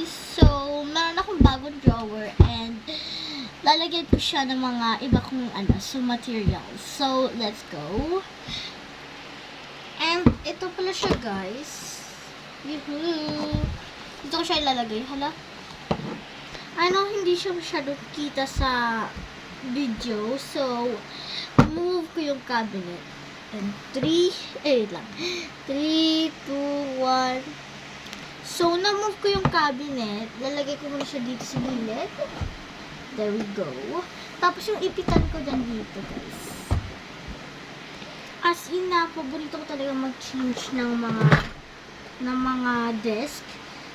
So, meron akong bagong drawer and lalagyan ko siya ng mga iba kong materials. So, let's go. And ito pala siya, guys. Yuhuu! Dito ko siya ilalagay. Hala? Hindi siya masyadong kita sa video. So, move ko yung cabinet. And 3, 2, 1. So, na-move ko yung cabinet. Lalagay ko muna siya dito sa gilid. There we go. Tapos yung ipitan ko dyan dito, guys. As in na, paborito ko talaga mag-change ng mga desk.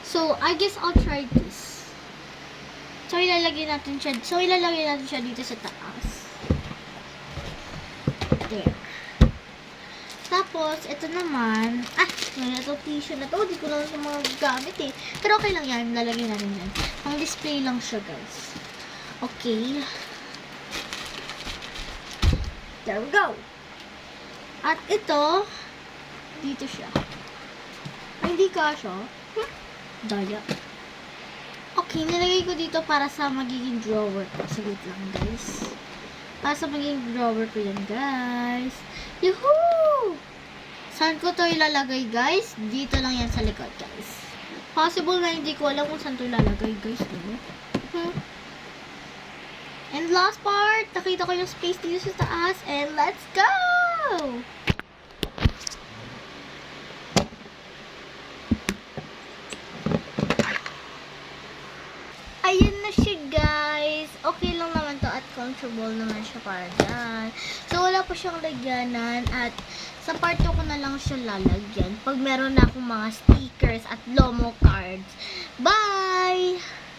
So, I guess I'll try this. So, ilalagay natin siya dito sa taas. There. Tapos, ito naman, ito tissue na to. Hindi ko lang sa mga gamit eh. Pero okay lang yan. Lalagay natin yan. Ang display lang siya, guys. Okay. There we go. At ito, dito siya. Hindi kasha. Daya. Okay, nilagay ko dito para sa magiging drawer ko. Saglit lang, guys. Para sa magiging drawer ko yan, guys. Yuhuu! Saan ko to ilalagay, guys? Dito lang yan sa likod, guys. Possible na hindi ko alam kung saan to ilalagay, guys. And last part, nakita ko yung space dito sa taas. And let's go! Ayan na siya, guys. Okay lang naman to at comfortable naman siya para dyan. So, wala pa siyang lagyanan at sa part 2 ko na lang siya lalagyan. Pag meron na akong mga stickers at Lomo cards